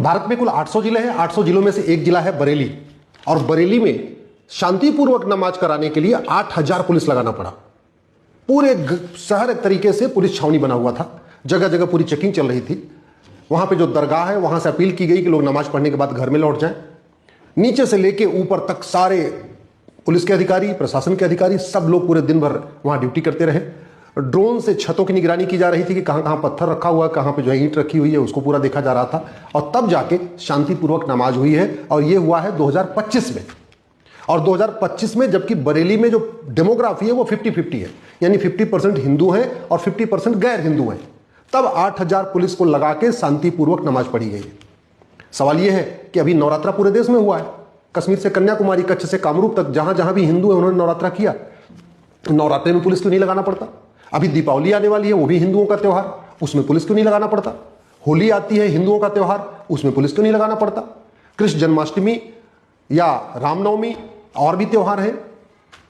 भारत में कुल 800 जिले हैं। 800 जिलों में से एक जिला है बरेली, और बरेली में शांतिपूर्वक नमाज कराने के लिए 8000 पुलिस लगाना पड़ा। पूरे शहर एक तरीके से पुलिस छावनी बना हुआ था, जगह जगह पूरी चेकिंग चल रही थी। वहां पे जो दरगाह है वहां से अपील की गई कि लोग नमाज पढ़ने के बाद घर में लौट जाएं। नीचे से लेके ऊपर तक सारे पुलिस के अधिकारी, प्रशासन के अधिकारी, सब लोग पूरे दिन भर वहां ड्यूटी करते रहे। ड्रोन से छतों की निगरानी की जा रही थी कि कहां कहां पत्थर रखा हुआ है, कहां पे जो है ईंट रखी हुई है, उसको पूरा देखा जा रहा था। और तब जाके शांतिपूर्वक नमाज हुई है, और ये हुआ है 2025 में। और 2025 में जबकि बरेली में जो डेमोग्राफी है वो 50-50 है, यानी 50% हिंदू हैं और 50% गैर हिंदू हैं, तब 8000 पुलिस को लगा के शांतिपूर्वक नमाज पढ़ी गई है। सवाल यह है कि अभी नवरात्रा पूरे देश में हुआ है, कश्मीर से कन्याकुमारी, कच्छ से कामरूप तक, जहां जहां भी हिंदू है उन्होंने नवरात्रा किया। नवरात्रे में पुलिस क्यों नहीं लगाना पड़ता? अभी दीपावली आने वाली है, वो भी हिंदुओं का त्यौहार, उसमें पुलिस क्यों नहीं लगाना पड़ता? होली आती है, हिंदुओं का त्यौहार, उसमें पुलिस क्यों नहीं लगाना पड़ता? कृष्ण जन्माष्टमी या रामनवमी और भी त्यौहार है,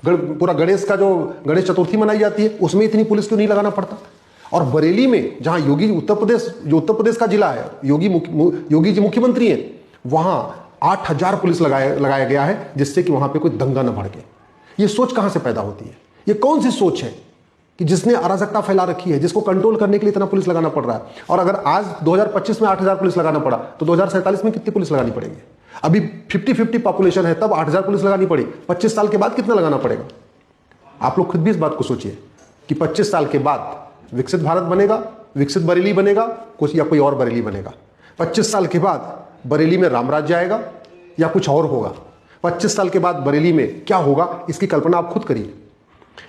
पूरा गणेश का जो गणेश चतुर्थी मनाई जाती है, उसमें इतनी पुलिस क्यों नहीं लगाना पड़ता? और बरेली में जहां योगी उत्तर प्रदेश का जिला है, योगी जी मुख्यमंत्री हैं, वहां 8000 पुलिस लगाया गया है, जिससे कि वहां पे कोई दंगा न भड़के। ये सोच कहां से पैदा होती है? ये कौन सी सोच है कि जिसने अराजकता फैला रखी है, जिसको कंट्रोल करने के लिए इतना पुलिस लगाना पड़ रहा है? और अगर आज 2025 में 8000 पुलिस लगाना पड़ा तो 2047 में कितनी पुलिस लगानी पड़ेगी? अभी 50-50 पॉपुलेशन है, तब 8000 पुलिस लगानी पड़ी। 25 साल के बाद कितना लगाना पड़ेगा? आप लोग खुद भी इस बात को सोचिए कि 25 साल के बाद विकसित भारत बनेगा, विकसित बरेली बनेगा कुछ, या कोई और बरेली बनेगा? 25 साल के बाद बरेली में राम राज्य आएगा या कुछ और होगा? 25 साल के बाद बरेली में क्या होगा, इसकी कल्पना आप खुद करिए।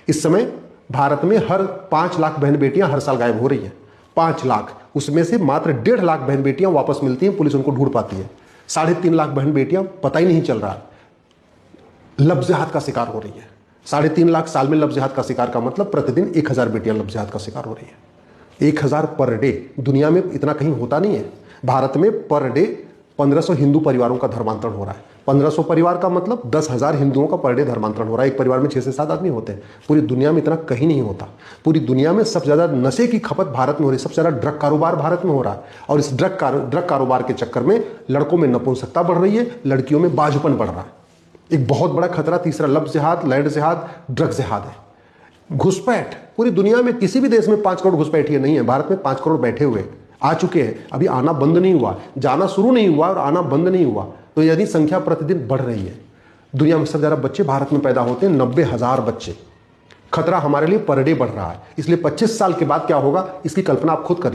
इस समय भारत में हर 5 लाख बहन बेटियां हर साल गायब हो रही हैं। 5 लाख, उसमें से मात्र 1.5 लाख बहन बेटियां वापस मिलती हैं, पुलिस उनको ढूंढ पाती है। 3.5 लाख बहन बेटियां पता ही नहीं चल रहा, लफ्ज़-ए-जिहाद का शिकार हो रही है। 3.5 लाख साल में लफ्ज़-ए-जिहाद का शिकार का मतलब प्रतिदिन 1000 बेटियां लफ्ज़-ए-जिहाद का शिकार हो रही है। 1000 पर डे, दुनिया में इतना कहीं होता नहीं है। भारत में पर डे 1500 हिंदू परिवारों का धर्मांतरण हो रहा है। 1500 परिवार का मतलब 10,000 हिंदुओं का पर डे धर्मांतरण हो रहा है। एक परिवार में 6 से 7 आदमी होते हैं। पूरी दुनिया में इतना कहीं नहीं होता। पूरी दुनिया में सबसे ज़्यादा नशे की खपत भारत में हो रही है, सबसे ज़्यादा ड्रग कारोबार भारत में हो रहा है। और इस ड्रग कारोबार के चक्कर में लड़कों में नपुंसकता बढ़ रही है, लड़कियों में बाजुपन बढ़ रहा है। एक बहुत बड़ा खतरा तीसरा लफ्ज़-ए-जिहाद, लैंड-जिहाद, ड्रग-जिहाद है। घुसपैठ, पूरी दुनिया में किसी भी देश में 5 करोड़ घुसपैठिए नहीं है, भारत में 5 करोड़ बैठे हुए आ चुके हैं। अभी आना बंद नहीं हुआ, जाना शुरू नहीं हुआ और आना बंद नहीं हुआ। तो यदि संख्या प्रतिदिन बढ़ रही है, दुनिया में सबसे ज़्यादा बच्चे भारत में पैदा होते हैं, 90,000 बच्चे। खतरा हमारे लिए पर डे बढ़ रहा है। इसलिए 25 साल के बाद क्या होगा, इसकी कल्पना आप खुद करिए।